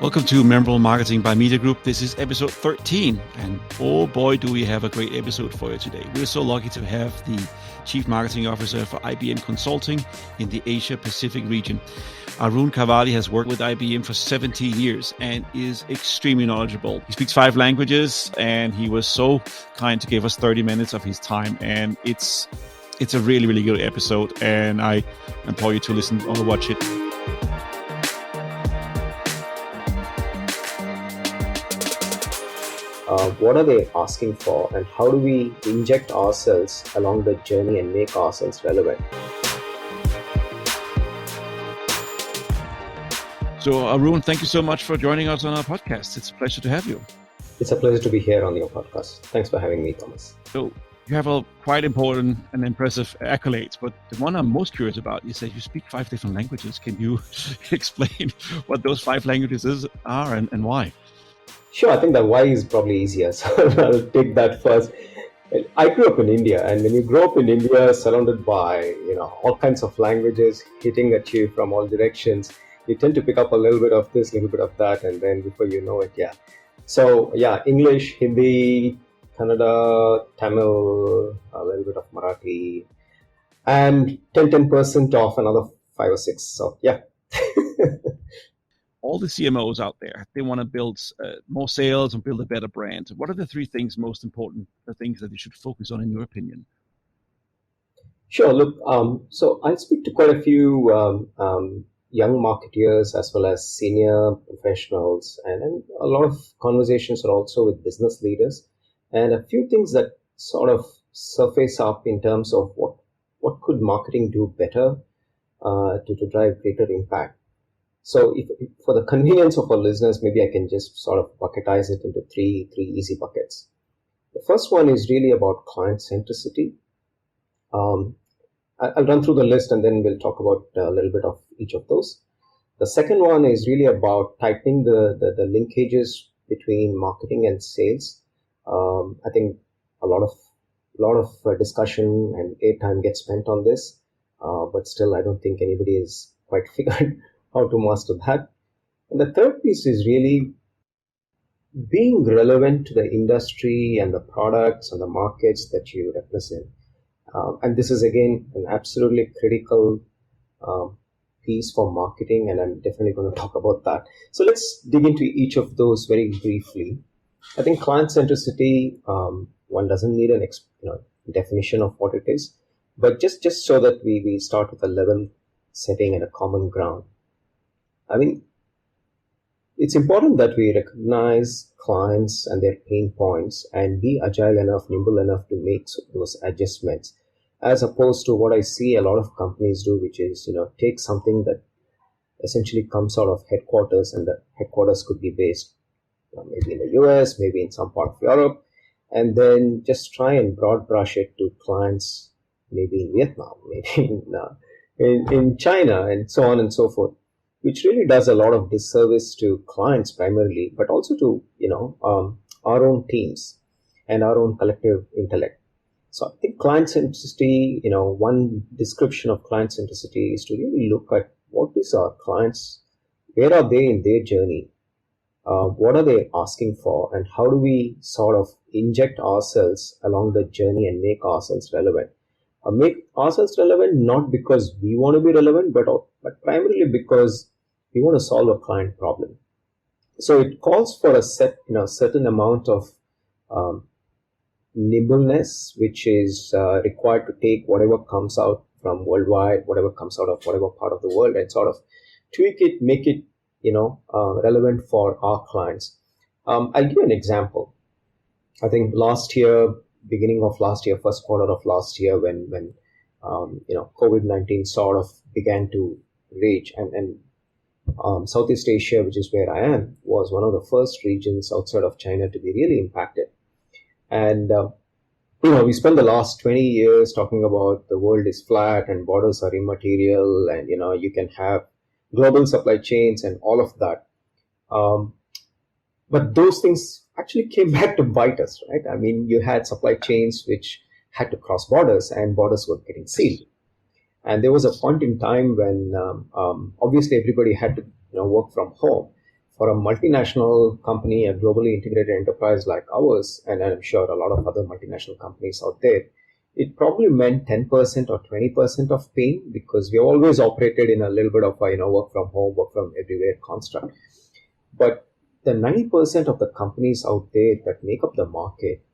Welcome to Memorable Marketing by Media Group. This is episode 13, and oh boy, do we have a great episode for you today. We're so lucky to have the Chief Marketing Officer for IBM Consulting in the Asia Pacific region. Arun has worked with IBM for 17 years and is extremely knowledgeable. He speaks 5 languages, and he was so kind to give us 30 minutes of his time, and it's a really, really good episode, and I implore you to listen or watch it. What are they asking for, and how do we inject ourselves along the journey and make ourselves relevant? So Arun, thank you so much for joining us on our podcast. It's a pleasure to have you. It's a pleasure to be here on your podcast. Thanks for having me, Thomas. So you have a quite important and impressive accolades, but the one I'm most curious about, you said you speak 5 different languages. Can you explain what those 5 languages are and why? Sure, I think the why is probably easier, so I'll take that first. I grew up in India, and when you grow up in India, surrounded by all kinds of languages hitting at you from all directions, you tend to pick up a little bit of this, a little bit of that, and then before you know it, So English, Hindi, Kannada, Tamil, a little bit of Marathi, and 10% of another 5 or 6. So All the CMOs out there, they want to build more sales and build a better brand. What are the 3 things most important, the things that they should focus on, in your opinion? Sure. Look, so I speak to quite a few young marketeers as well as senior professionals, and a lot of conversations are also with business leaders, and a few things that sort of surface up in terms of what could marketing do better to drive greater impact. So if for the convenience of our listeners, maybe I can just sort of bucketize it into three easy buckets. The first one is really about client-centricity. I'll run through the list and then we'll talk about a little bit of each of those. The second one is really about tightening the linkages between marketing and sales. I think a lot of discussion and airtime gets spent on this, but still I don't think anybody is quite figured how to master that. And the third piece is really being relevant to the industry and the products and the markets that you represent. And this is, again, an absolutely critical piece for marketing, and I'm definitely going to talk about that. So let's dig into each of those very briefly. I think client centricity, one doesn't need an definition of what it is, but just so that we start with a level setting and a common ground. I mean, it's important that we recognize clients and their pain points and be agile enough, nimble enough to make those adjustments, as opposed to what I see a lot of companies do, which is, take something that essentially comes out of headquarters, and the headquarters could be based maybe in the US, maybe in some part of Europe, and then just try and broad brush it to clients, maybe in Vietnam, maybe in China, and so on and so forth, which really does a lot of disservice to clients primarily, but also to, our own teams and our own collective intellect. So I think client centricity, one description of client centricity is to really look at what is our clients, where are they in their journey, what are they asking for, and how do we sort of inject ourselves along the journey and make ourselves relevant. Make ourselves relevant not because we want to be relevant, but primarily because we want to solve a client problem. So it calls for a certain amount of nimbleness, which is required to take whatever comes out from worldwide, whatever comes out of whatever part of the world, and sort of tweak it, make it relevant for our clients. I'll give you an example. I think beginning of last year, first quarter of last year, when COVID-19 sort of began to rage, and Southeast Asia, which is where I am, was one of the first regions outside of China to be really impacted. And we spent the last 20 years talking about the world is flat and borders are immaterial, and you can have global supply chains and all of that. But those things actually came back to bite us, right? I mean, you had supply chains which had to cross borders, and borders were getting sealed. And there was a point in time when obviously everybody had to work from home for a multinational company, a globally integrated enterprise like ours, and I'm sure a lot of other multinational companies out there, it probably meant 10% or 20% of pain, because we always operated in a little bit of a, work from home, work from everywhere construct. But the 90% of the companies out there that make up the market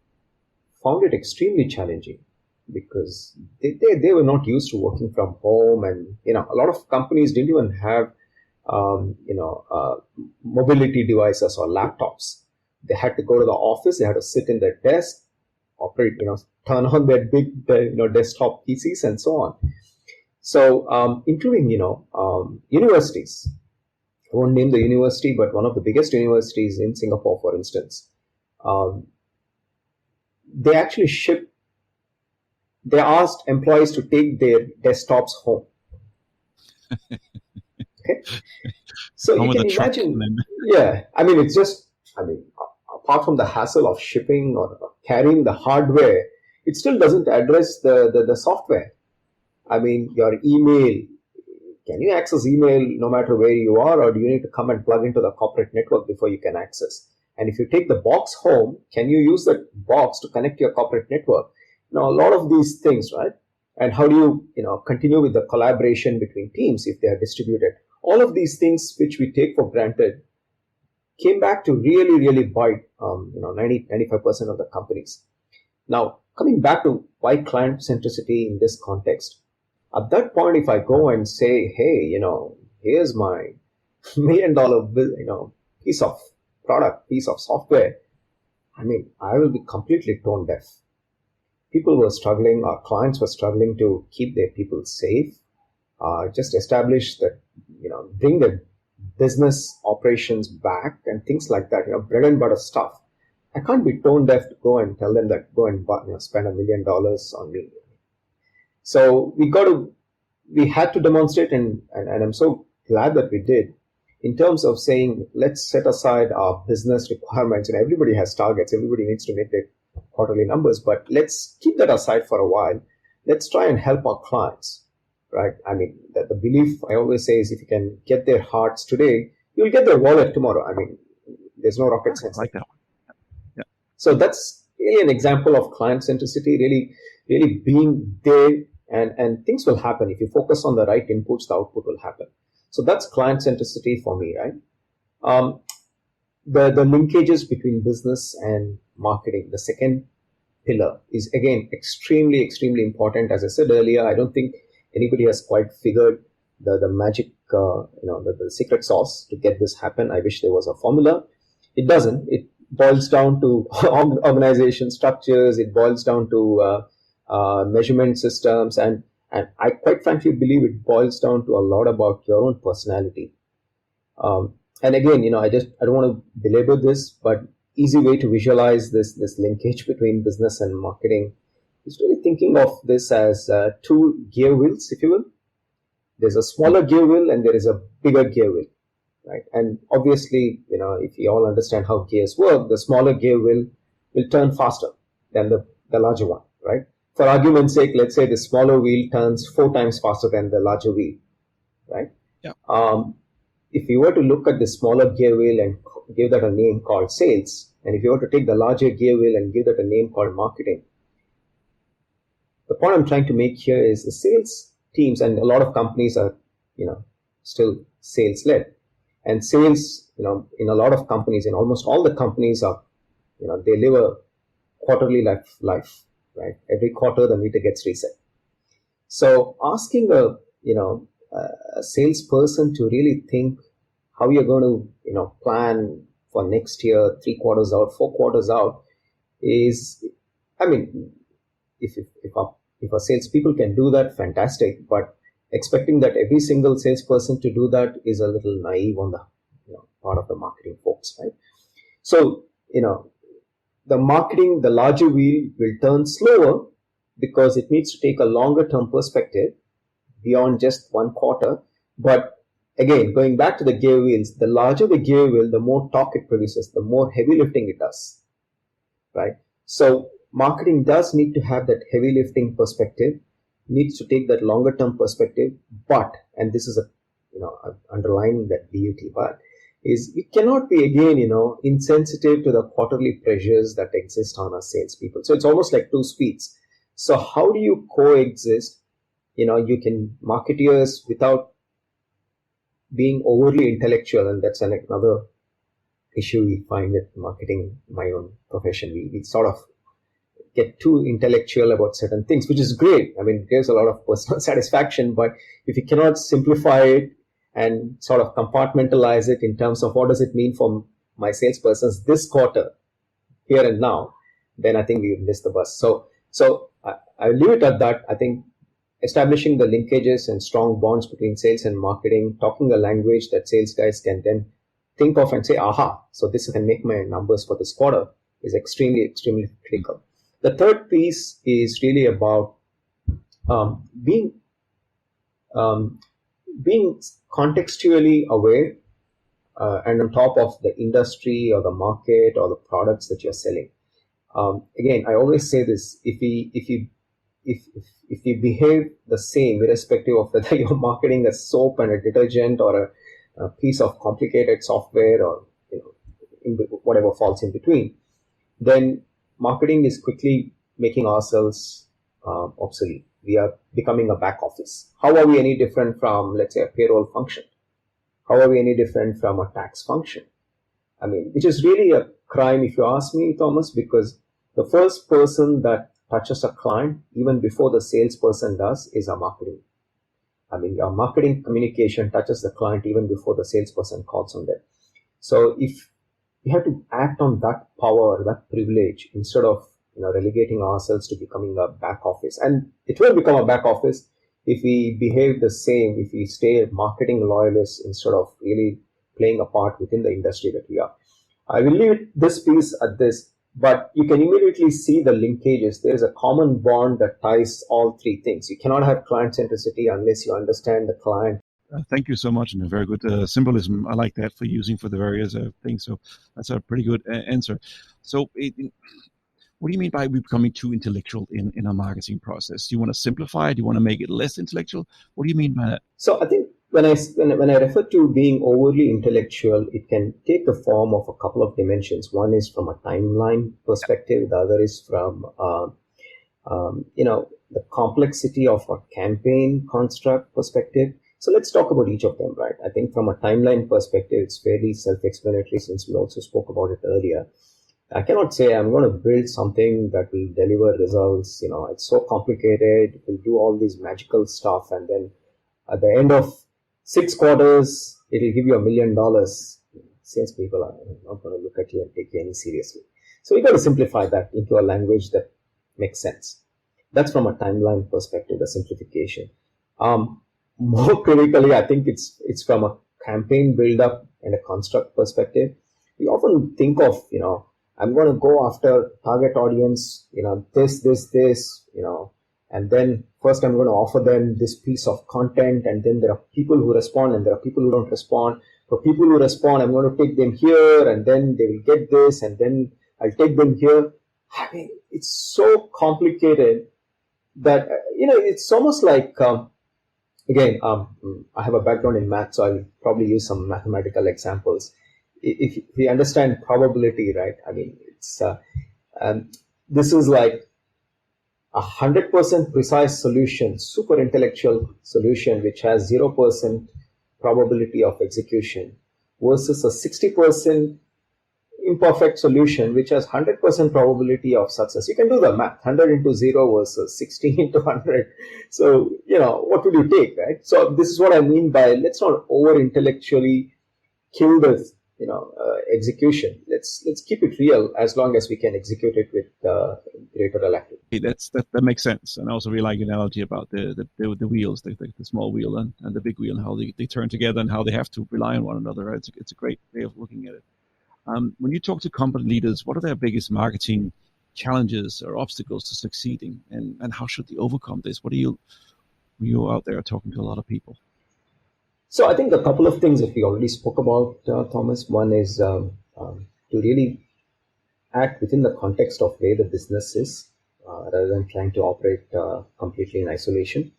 found it extremely challenging, because they were not used to working from home, and a lot of companies didn't even have mobility devices or laptops. They had to go to the office, they had to sit in their desk, operate, turn on their big desktop PCs and so on. So including universities. I won't name the university, but one of the biggest universities in Singapore, for instance, they actually they asked employees to take their desktops home. Okay, so you can imagine. Yeah, I mean, it's just, apart from the hassle of shipping or carrying the hardware, it still doesn't address the software. I mean, your email. Can you access email no matter where you are, or do you need to come and plug into the corporate network before you can access? And if you take the box home, can you use that box to connect to your corporate network? A lot of these things, right? And how do you, continue with the collaboration between teams if they are distributed? All of these things which we take for granted came back to really, really bite, 95% of the companies. Now, coming back to why client centricity in this context. At that point, if I go and say, hey, here's my $1 million, piece of product, piece of software, I will be completely tone deaf. People were struggling, our clients were struggling to keep their people safe, just establish that, bring the business operations back and things like that, bread and butter stuff. I can't be tone deaf to go and tell them that go and spend $1 million on me. So we had to demonstrate, and I'm so glad that we did, in terms of saying, let's set aside our business requirements, and everybody has targets, everybody needs to make their quarterly numbers, but let's keep that aside for a while. Let's try and help our clients, right? The belief I always say is, if you can get their hearts today, you'll get their wallet tomorrow. There's no rocket science. Like that. Yeah. So that's really an example of client centricity, really being there, and things will happen. If you focus on the right inputs, the output will happen. So that's client centricity for me, right? The linkages between business and marketing, the second pillar, is again extremely, extremely important. As I said earlier, I don't think anybody has quite figured the magic, the secret sauce to get this happen. I wish there was a formula. It doesn't. It boils down to organization structures. It boils down to measurement systems, and I quite frankly believe it boils down to a lot about your own personality. And again, I don't want to belabor this, but easy way to visualize this linkage between business and marketing is really thinking of this as two gear wheels, if you will. There's a smaller gear wheel and there is a bigger gear wheel, right? And obviously, if you all understand how gears work, the smaller gear wheel will turn faster than the larger one, right? For argument's sake, let's say the smaller wheel turns 4 times faster than the larger wheel, right? Yeah. If you were to look at the smaller gear wheel and give that a name called sales, and if you were to take the larger gear wheel and give that a name called marketing, the point I'm trying to make here is the sales teams, and a lot of companies are, still sales led, and sales, in a lot of companies, in almost all the companies are, they live a quarterly life, right? Every quarter the meter gets reset. So asking a salesperson to really think how you're going to, plan for next year, 3 quarters out, 4 quarters out, is, if our salespeople can do that, fantastic. But expecting that every single salesperson to do that is a little naive on the part of the marketing folks, right? So, the marketing, the larger wheel will turn slower because it needs to take a longer term perspective beyond just 1 quarter. But again, going back to the gear wheels, the larger the gear wheel, the more torque it produces, the more heavy lifting it does, right? So marketing does need to have that heavy lifting perspective, needs to take that longer term perspective, but, and this is underlining that BUT, but is we cannot be, again, insensitive to the quarterly pressures that exist on our salespeople. So it's almost like two speeds. So how do you coexist? You can marketeers without being overly intellectual, and that's another issue we find with marketing, my own profession. We sort of get too intellectual about certain things, which is great. I mean, it gives a lot of personal satisfaction, but if you cannot simplify it and sort of compartmentalize it in terms of what does it mean for my salespersons this quarter, here and now, then I think we missed the bus. So I leave it at that. I think establishing the linkages and strong bonds between sales and marketing, talking a language that sales guys can then think of and say, aha, so this can make my numbers for this quarter, is extremely, extremely critical. The third piece is really about being contextually aware and on top of the industry or the market or the products that you're selling. Again, I always say this: if we behave the same, irrespective of whether you're marketing a soap and a detergent or a piece of complicated software or whatever falls in between, then marketing is quickly making ourselves obsolete. We are becoming a back office. How are we any different from, let's say, a payroll function? How are we any different from a tax function? I mean, which is really a crime, if you ask me, Thomas, because the first person that touches a client, even before the salesperson does, is our marketing. I mean, our marketing communication touches the client even before the salesperson calls on them. So if we have to act on that power, that privilege, instead of relegating ourselves to becoming a back office. And it will become a back office if we behave the same, if we stay marketing loyalists instead of really playing a part within the industry that we are. I will leave this piece at this, but you can immediately see the linkages. There is a common bond that ties all three things. You cannot have client centricity unless you understand the client. Thank you so much, and a very good symbolism. I like that for using for the various things. So that's a pretty good answer. So what do you mean by becoming too intellectual in a marketing process? Do you want to simplify it? Do you want to make it less intellectual? What do you mean by that? So I think when I refer to being overly intellectual, it can take the form of a couple of dimensions. One is from a timeline perspective. The other is from the complexity of a campaign construct perspective. So let's talk about each of them, right? I think from a timeline perspective, it's fairly self-explanatory, since we also spoke about it earlier. I cannot say I'm going to build something that will deliver results. It's so complicated. It will do all these magical stuff, and then at the end of 6 quarters, it will give you $1 million. Salespeople are not going to look at you and take you any seriously. So we got to simplify that into a language that makes sense. That's from a timeline perspective, the simplification. More critically, I think it's from a campaign build-up and a construct perspective. We often think of, I'm going to go after target audience, this, and then first I'm going to offer them this piece of content, and then there are people who respond and there are people who don't respond. For people who respond, I'm going to take them here, and then they will get this, and then I'll take them here. I mean, it's so complicated that, it's almost like, again, I have a background in math, so I'll probably use some mathematical examples. If we understand probability, right? I mean, it's this is like 100% precise solution, super intellectual solution, which has 0% probability of execution, versus a 60% imperfect solution, which has 100% probability of success. You can do the math: 100 into 0 versus 60 into 100. So, what would you take, right? So this is what I mean by, let's not over intellectually kill the execution. Let's keep it real, as long as we can execute it with greater alacrity. That makes sense. And I also really like the analogy about the wheels, the small wheel and the big wheel, and how they turn together and how they have to rely on one another. Right? It's a great way of looking at it. When you talk to company leaders, what are their biggest marketing challenges or obstacles to succeeding, and how should they overcome this? What are you out there talking to a lot of people? So I think a couple of things that we already spoke about, Thomas. One is to really act within the context of where the business is, rather than trying to operate completely in isolation.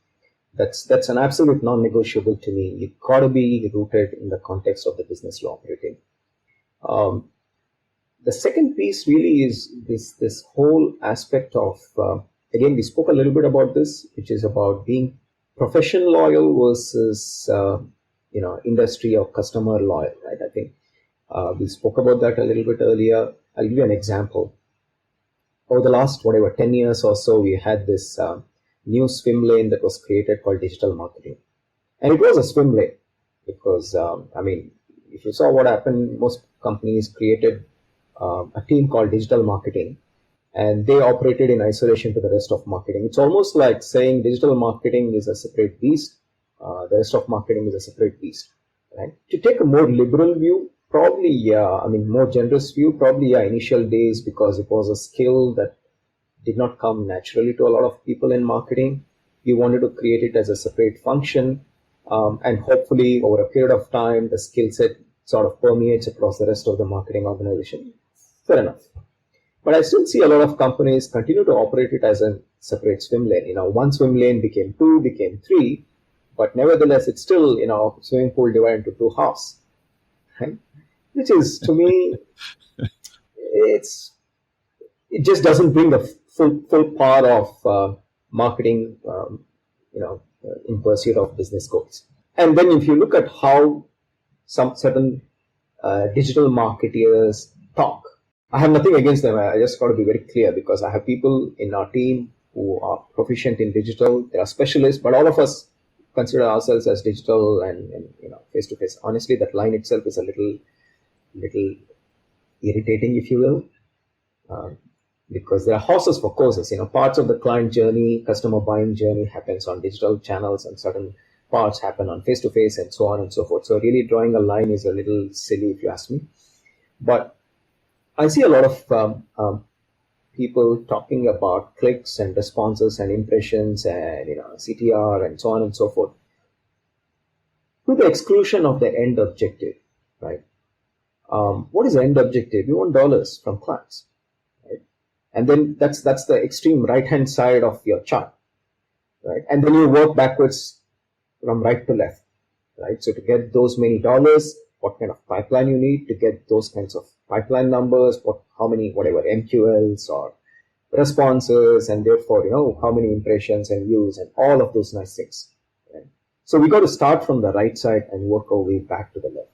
That's an absolute non-negotiable to me. You've got to be rooted in the context of the business you're operating. The second piece really is this whole aspect of again, we spoke a little bit about this, which is about being profession loyal versus industry or customer loyal, right? I think we spoke about that a little bit earlier. I'll give you an example. Over the last 10 years or so, we had this new swim lane that was created called digital marketing, and it was a swim lane because if you saw what happened, most companies created a team called digital marketing, and they operated in isolation to the rest of marketing. It's almost like saying digital marketing is a separate beast, the rest of marketing is a separate beast, right? To take a more liberal view, probably, more generous view, probably, initial days, because it was a skill that did not come naturally to a lot of people in marketing. You wanted to create it as a separate function, and hopefully over a period of time, the skill set sort of permeates across the rest of the marketing organization. Fair enough. But I still see a lot of companies continue to operate it as a separate swim lane. One swim lane became two, became three, but nevertheless, it's still, swimming pool divided into two halves, right? Which is, to me, it just doesn't bring the full power of marketing, in pursuit of business goals. And then if you look at how some certain digital marketeers talk, I have nothing against them. I just got to be very clear, because I have people in our team who are proficient in digital. They are specialists, but all of us consider ourselves as digital and face to face. Honestly, that line itself is a little irritating, if you will, because there are horses for courses. Parts of the client journey, customer buying journey happens on digital channels, and certain parts happen on face to face, and so on and so forth. So really drawing a line is a little silly, if you ask me. But I see a lot of people talking about clicks and responses and impressions and CTR and so on and so forth, to the exclusion of the end objective, right? What is the end objective? You want dollars from clients, right? And then that's the extreme right hand side of your chart, right? And then you work backwards from right to left, right? So to get those many dollars, what kind of pipeline you need to get those kinds of pipeline numbers, how many MQLs or responses, and therefore, how many impressions and views and all of those nice things, right? So we got to start from the right side and work our way back to the left.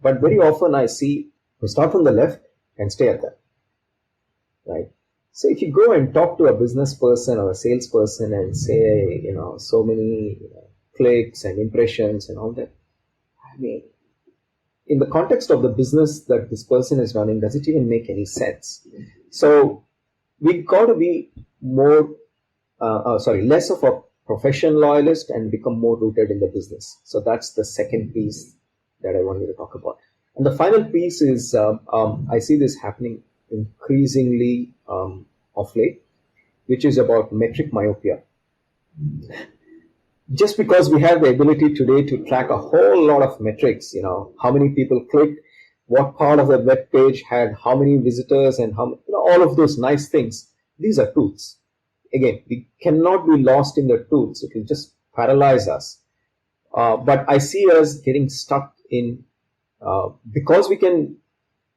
But very often I see we start from the left and stay at that, right? So if you go and talk to a business person or a salesperson and say, so many clicks and impressions and all that, in the context of the business that this person is running, does it even make any sense? So we got to be less of a profession loyalist and become more rooted in the business. So that's the second piece that I wanted to talk about. And the final piece is, I see this happening increasingly of late, which is about metric myopia. Just because we have the ability today to track a whole lot of metrics, how many people clicked, what part of the web page had how many visitors, and how, all of those nice things. These are tools. Again, we cannot be lost in the tools. It will just paralyze us. But I see us getting stuck in, because we can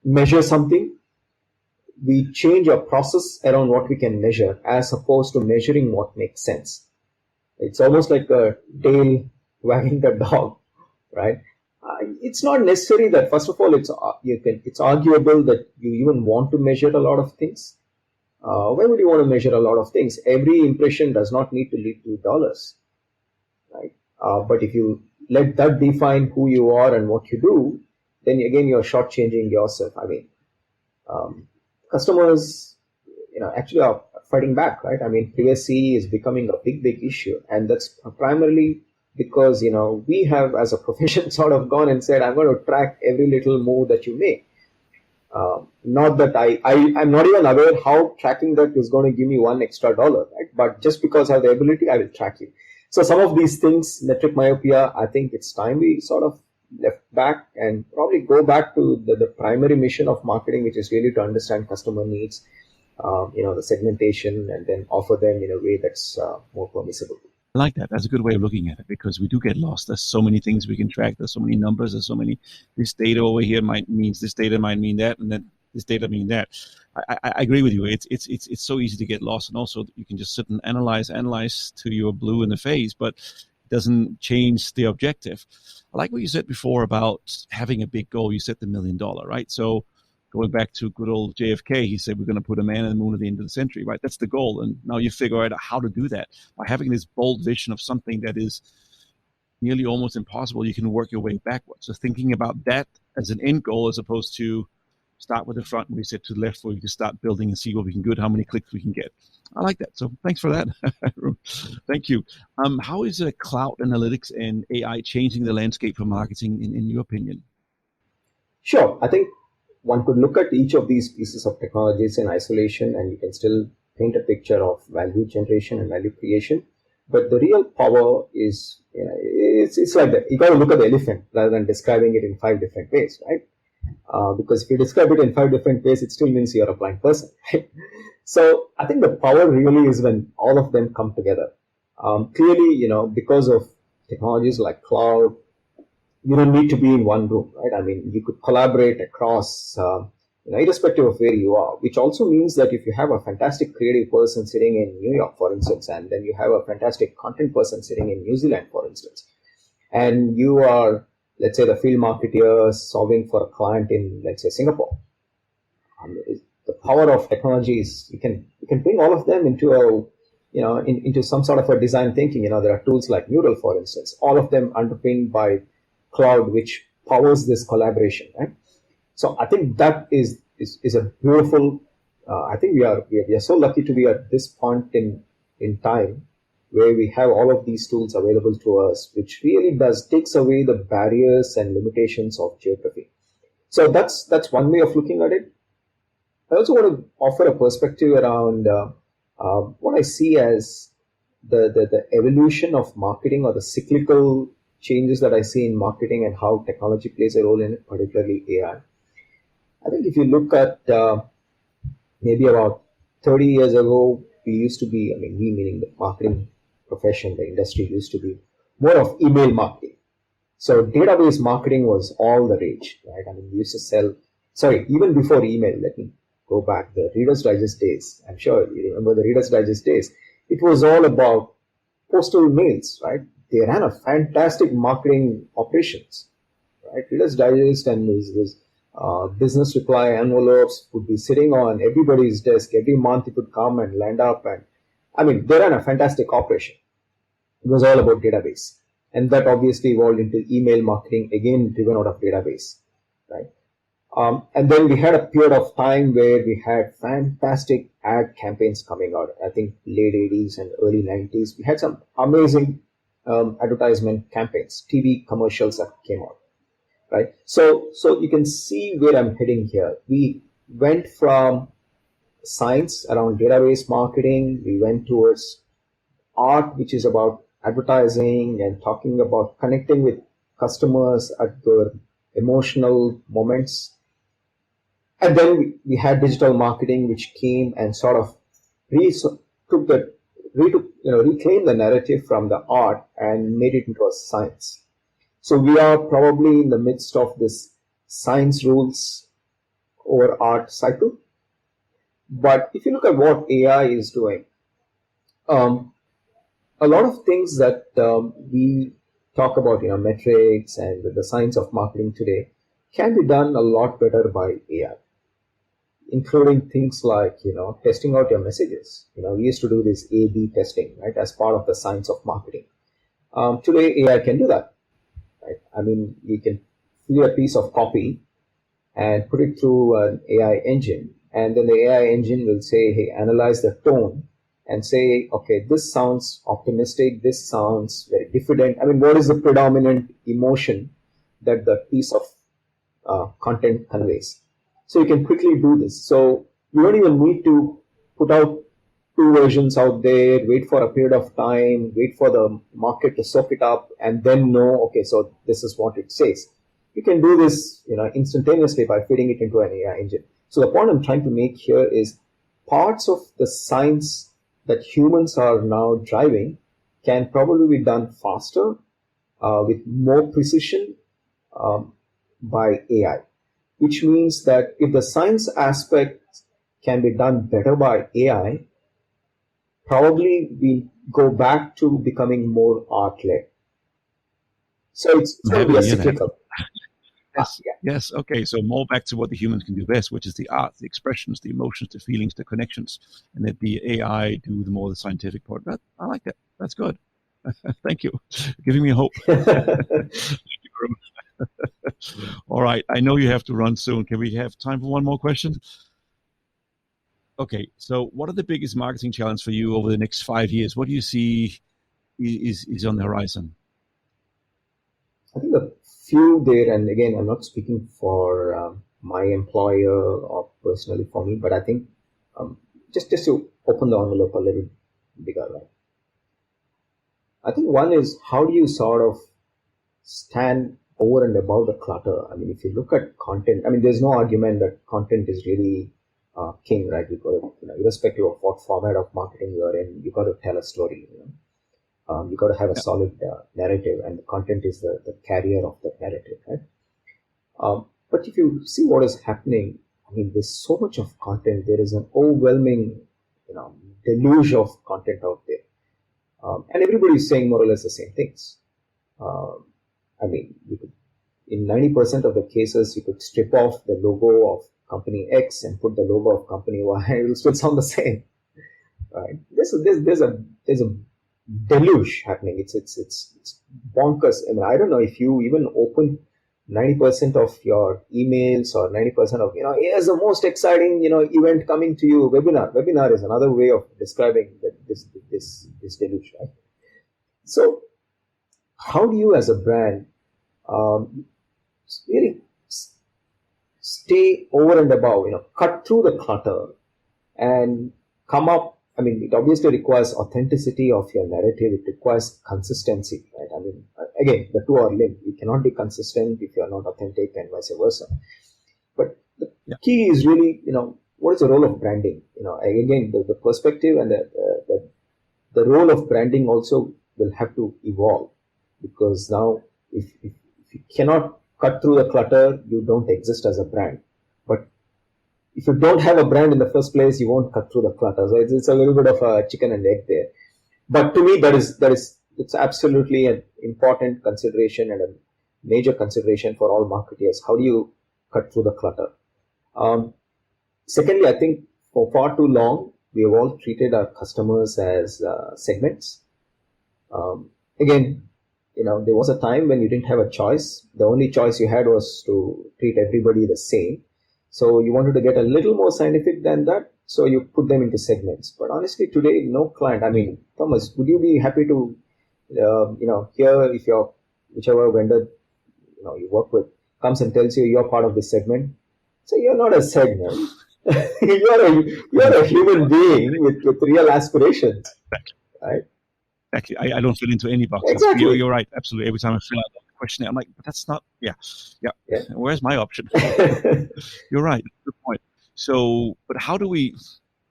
measure something, we change our process around what we can measure as opposed to measuring what makes sense. It's almost like a tail wagging the dog, right? It's not necessary that, first of all, it's arguable that you even want to measure a lot of things. Why would you want to measure a lot of things? Every impression does not need to lead to dollars, right? But if you let that define who you are and what you do, then again, you're shortchanging yourself. Customers, actually are fighting back, right? Privacy is becoming a big issue, and that's primarily because we have, as a profession, sort of gone and said, I'm going to track every little move that you make. Not that I'm not even aware how tracking that is going to give me $1 extra, right? But just because I have the ability, I will track you. So some of these things, metric myopia, I think it's time we sort of left back and probably go back to the primary mission of marketing, which is really to understand customer needs, the segmentation, and then offer them in a way that's more permissible. I like that. That's a good way of looking at it because we do get lost. There's so many things we can track. There's so many numbers. There's so many. This data over here means this data might mean that, and then this data mean that. I agree with you. It's so easy to get lost, and also you can just sit and analyze till you're blue in the face, but it doesn't change the objective. I like what you said before about having a big goal. You set the $1 million, right? So going back to good old JFK, he said, we're going to put a man on the moon at the end of the century, right? That's the goal. And now you figure out how to do that. By having this bold vision of something that is nearly almost impossible, you can work your way backwards. So thinking about that as an end goal as opposed to start with the front and reset to the left where you can start building and see what we can do, how many clicks we can get. I like that. So thanks for that. Thank you. How is cloud analytics and AI changing the landscape for marketing in your opinion? Sure. I think one could look at each of these pieces of technologies in isolation and you can still paint a picture of value generation and value creation. But the real power is, it's like that. You got to look at the elephant rather than describing it in 5 different ways, right? Because if you describe it in 5 different ways, it still means you're a blind person, right? So I think the power really is when all of them come together. Clearly, because of technologies like cloud, you don't need to be in one room, right? I mean, you could collaborate across, irrespective of where you are, which also means that if you have a fantastic creative person sitting in New York, for instance, and then you have a fantastic content person sitting in New Zealand, for instance, and you are, let's say, the field marketer solving for a client in, let's say, Singapore. The power of technology is you can bring all of them into into some sort of a design thinking. There are tools like Mural, for instance, all of them underpinned by cloud, which powers this collaboration, right? So I think that is a beautiful. I think we are so lucky to be at this point in time where we have all of these tools available to us, which really takes away the barriers and limitations of geography. So that's one way of looking at it. I also want to offer a perspective around what I see as the evolution of marketing or the cyclical changes that I see in marketing and how technology plays a role in it, particularly AI. I think if you look at maybe about 30 years ago, we used to be, we meaning the marketing profession, the industry used to be more of email marketing. So database marketing was all the rage, right? We used to sell, even before email, let me go back, the Reader's Digest days. I'm sure you remember the Reader's Digest days. It was all about postal mails, right? They ran a fantastic marketing operations, right? Reader's Digest and his business reply envelopes would be sitting on everybody's desk. Every month it would come and land up. And they ran a fantastic operation. It was all about database. And that obviously evolved into email marketing, again, driven out of database, right? And then we had a period of time where we had fantastic ad campaigns coming out. I think late 80s and early 90s. We had some amazing advertisement campaigns, TV commercials that came out, right? So you can see where I'm heading here. We went from science around database marketing. We went towards art, which is about advertising and talking about connecting with customers at their emotional moments. And then we had digital marketing, which came and sort of reclaimed the narrative from the art and made it into a science. So we are probably in the midst of this science rules over art cycle. But if you look at what AI is doing, a lot of things that we talk about, metrics and the science of marketing today can be done a lot better by AI, including things like, testing out your messages. We used to do this A/B testing, right, as part of the science of marketing. Today, AI can do that, right? You can fill a piece of copy and put it through an AI engine, and then the AI engine will say, hey, analyze the tone and say, okay, this sounds optimistic, this sounds very diffident. What is the predominant emotion that the piece of content conveys? So you can quickly do this. So you don't even need to put out 2 versions out there, wait for a period of time, wait for the market to soak it up, and then know, okay, so this is what it says. You can do this, instantaneously by feeding it into an AI engine. So the point I'm trying to make here is parts of the science that humans are now driving can probably be done faster, with more precision, um, by AI, which means that if the science aspect can be done better by AI, probably we go back to becoming more art-led. So it's I'm going to happy be to a hear that. cyclical. Yes. Yeah. Yes. Okay. So more back to what the humans can do best, which is the art, the expressions, the emotions, the feelings, the connections, and let the AI do the more the scientific part. That I like that. That's good. Thank you. Giving me hope. All right. I know you have to run soon. Can we have time for one more question? Okay. So what are the biggest marketing challenge for you over the next 5 years? What do you see is on the horizon? I think a few there, and again, I'm not speaking for my employer or personally for me, but I think, um, just to open the envelope a little bigger, right? I think one is, how do you sort of stand over and above the clutter? I mean, if you look at content, I mean, there's no argument that content is really king, right? You got to, irrespective of what format of marketing you're in, you got to tell a story. You got to have a Yeah. solid narrative, and the content is the carrier of that narrative, right? But if you see what is happening, I mean, there's so much of content. There is an overwhelming, you know, deluge of content out there, and everybody is saying more or less the same things. Um, I mean, you could, in 90% of the cases, you could strip off the logo of company X and put the logo of company Y. It will still sound the same, right? There's a deluge happening. It's bonkers. I mean, I don't know if you even open 90% of your emails, or 90% of, here's the most exciting, event coming to you, webinar. Webinar is another way of describing this deluge, right? So how do you as a brand, um, really stay over and above, cut through the clutter and come up? I mean, it obviously requires authenticity of your narrative. It requires consistency, right? I mean, again, the two are linked. You cannot be consistent if you are not authentic, and vice versa. But the Yeah. key is really, what is the role of branding? Again, the perspective and the role of branding also will have to evolve, because now if you cannot cut through the clutter, you don't exist as a brand. But if you don't have a brand in the first place, you won't cut through the clutter. So it's a little bit of a chicken and egg there. But to me, it's absolutely an important consideration and a major consideration for all marketers. How do you cut through the clutter? Um, Secondly, I think for far too long, we have all treated our customers as segments. Again, there was a time when you didn't have a choice. The only choice you had was to treat everybody the same. So you wanted to get a little more scientific than that, so you put them into segments. But honestly, today, no client. I mean, Thomas, would you be happy to, hear if your whichever vendor you work with comes and tells you you're part of this segment? So you're not a segment. you're a human being with real aspirations, right? Exactly. I don't fit into any boxes. Exactly. You're right. Absolutely. Every time I fill out the questionnaire, I'm like, but that's not, yeah. Yeah. Where's my option? You're right. Good point. So, but how do we,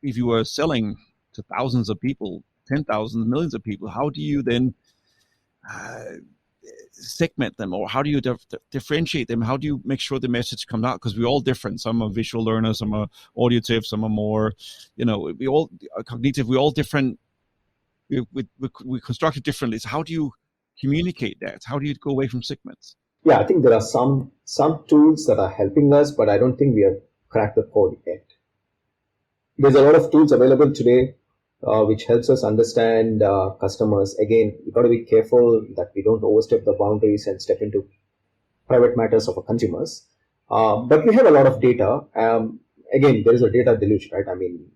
if you are selling to thousands of people, 10,000, millions of people, how do you then uh, segment them, or how do you differentiate them? How do you make sure the message comes out? Because we're all different. Some are visual learners, some are auditive, some are more, we all are cognitive. We're all different. We construct it differently. So how do you communicate that? How do you go away from segments? Yeah, I think there are some tools that are helping us, but I don't think we have cracked the code yet. There's a lot of tools available today, which helps us understand customers. Again, we got to be careful that we don't overstep the boundaries and step into private matters of our consumers. But we have a lot of data. Again, there is a data deluge, right? I mean,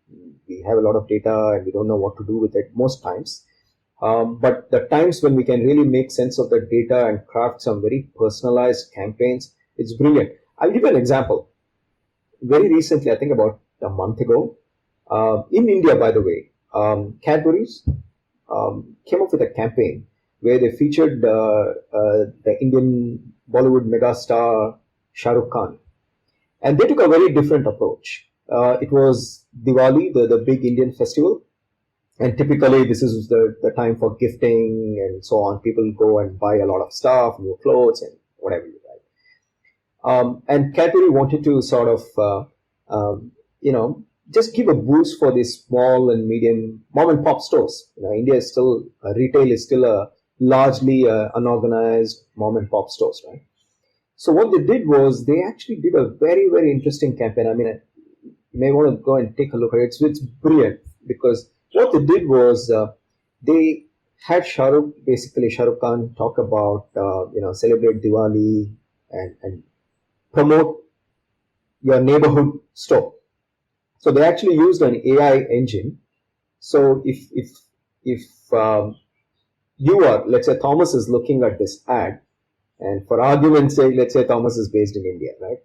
we have a lot of data and we don't know what to do with it most times. But the times when we can really make sense of the data and craft some very personalized campaigns, it's brilliant. I'll give you an example. Very recently, I think about a month ago, in India, by the way, Cadbury's came up with a campaign where they featured the Indian Bollywood megastar Shah Rukh Khan. And they took a very different approach. It was Diwali, the big Indian festival. And typically this is the time for gifting and so on. People go and buy a lot of stuff, new clothes and whatever you buy. And Cadbury wanted to sort of, just give a boost for these small and medium mom and pop stores. India is still, retail is still a largely unorganized mom and pop stores, right? So what they did was they actually did a very, very interesting campaign. I mean, you may want to go and take a look at it. It's brilliant because what they did was they had Shah Rukh Khan talk about, celebrate Diwali and promote your neighborhood store. So they actually used an AI engine. So if you are, let's say Thomas is looking at this ad, and for argument's sake, let's say Thomas is based in India, right?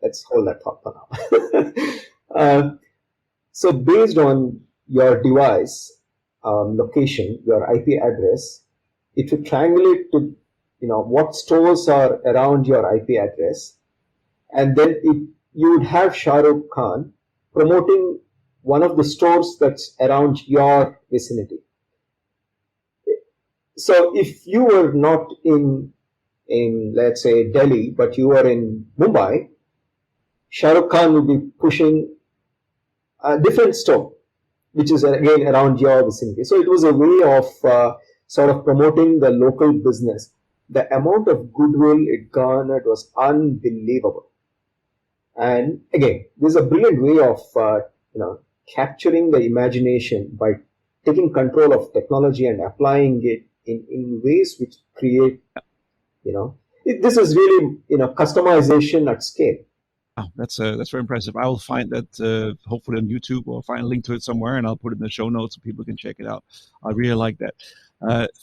Let's hold that thought for now. So based on your device location, your IP address, it would triangulate to what stores are around your IP address, and then you would have Shah Rukh Khan promoting one of the stores that's around your vicinity. So if you were not in let's say Delhi, but you are in Mumbai, Shah Rukh Khan will be pushing a different store, which is again around your vicinity. So it was a way of sort of promoting the local business. The amount of goodwill it garnered was unbelievable. And again, this is a brilliant way of capturing the imagination by taking control of technology and applying it in ways which create, this is really customization at scale. Oh, that's very impressive. I will find that hopefully on YouTube, or find a link to it somewhere, and I'll put it in the show notes so people can check it out. I really like that.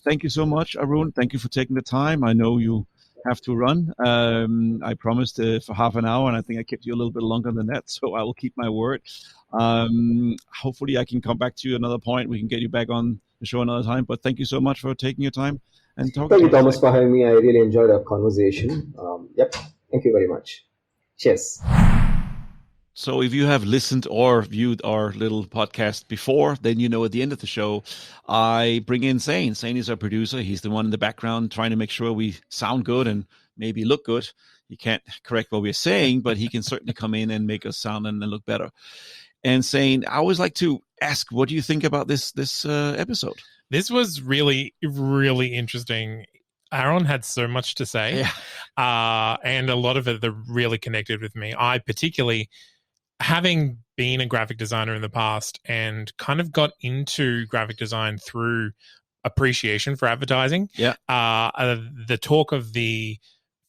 Thank you so much, Arun. Thank you for taking the time. I know you have to run. I promised for half an hour, and I think I kept you a little bit longer than that, so I will keep my word. Hopefully I can come back to you another point. We can get you back on the show another time, but thank you so much for taking your time and talking to us. Thank you, Thomas, for having me. I really enjoyed our conversation. Thank you very much. Cheers. So if you have listened or viewed our little podcast before, then you know at the end of the show, I bring in Zane. Zane is our producer. He's the one in the background trying to make sure we sound good and maybe look good. He can't correct what we're saying, but he can certainly come in and make us sound and look better. And Zane, I always like to ask, what do you think about this episode? This was really, really interesting. Arun had so much to say, and a lot of it that really connected with me. I particularly, having been a graphic designer in the past and kind of got into graphic design through appreciation for advertising. The talk of the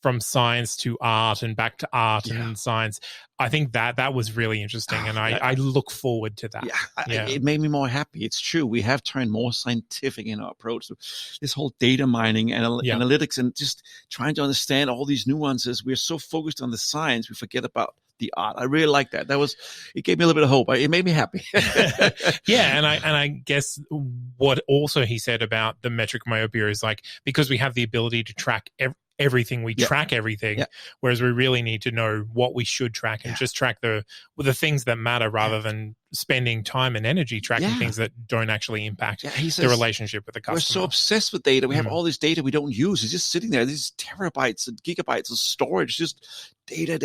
from science to art and back to art and science, I think that was really interesting, and I look forward to that. It made me more happy. It's true. We have turned more scientific in our approach. So this whole data mining and analytics and just trying to understand all these nuances. We're so focused on the science, we forget about the art. I really like that. It gave me a little bit of hope. It made me happy. And I guess what also he said about the metric myopia is like, because we have the ability to track everything, we track everything, whereas we really need to know what we should track and just track the things that matter rather than spending time and energy tracking things that don't actually impact the relationship with the customer. We're so obsessed with data. We have all this data we don't use. It's just sitting there. These terabytes and gigabytes of storage, just data.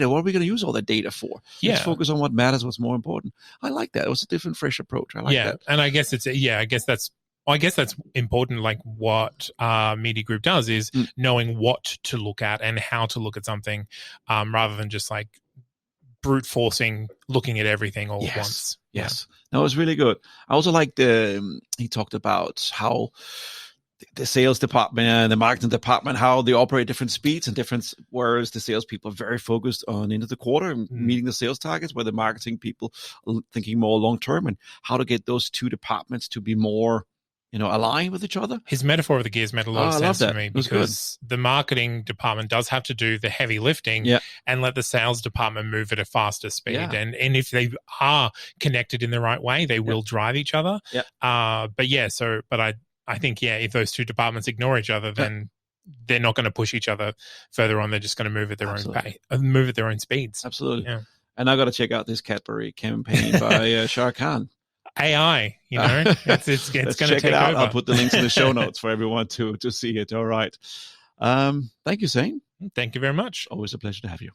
What are we going to use all that data for? Let's focus on what matters, what's more important. I like that. It was a different, fresh approach. I like that. And I guess I guess that's important. Like what Media Group does is knowing what to look at and how to look at something, rather than just like brute forcing looking at everything all at once. Yes. No, it was really good. I also liked he talked about how the sales department and the marketing department, how they operate at different speeds and different, whereas the salespeople are very focused on into the quarter and meeting the sales targets, where the marketing people are thinking more long term, and how to get those two departments to be more align with each other. His metaphor of the gears made a lot of sense to me, because the marketing department does have to do the heavy lifting and let the sales department move at a faster speed. And if they are connected in the right way, they will drive each other. But I think, if those two departments ignore each other, then they're not going to push each other further on. They're just going to move at their own pace, move at their own speeds. Absolutely. Yeah. And I got to check out this Cadbury campaign by Shah Khan. AI. You know, it's going to take it out. over. I'll put the links in the show notes for everyone to see it. All right. Thank you, Zane. Thank you very much. Always a pleasure to have you.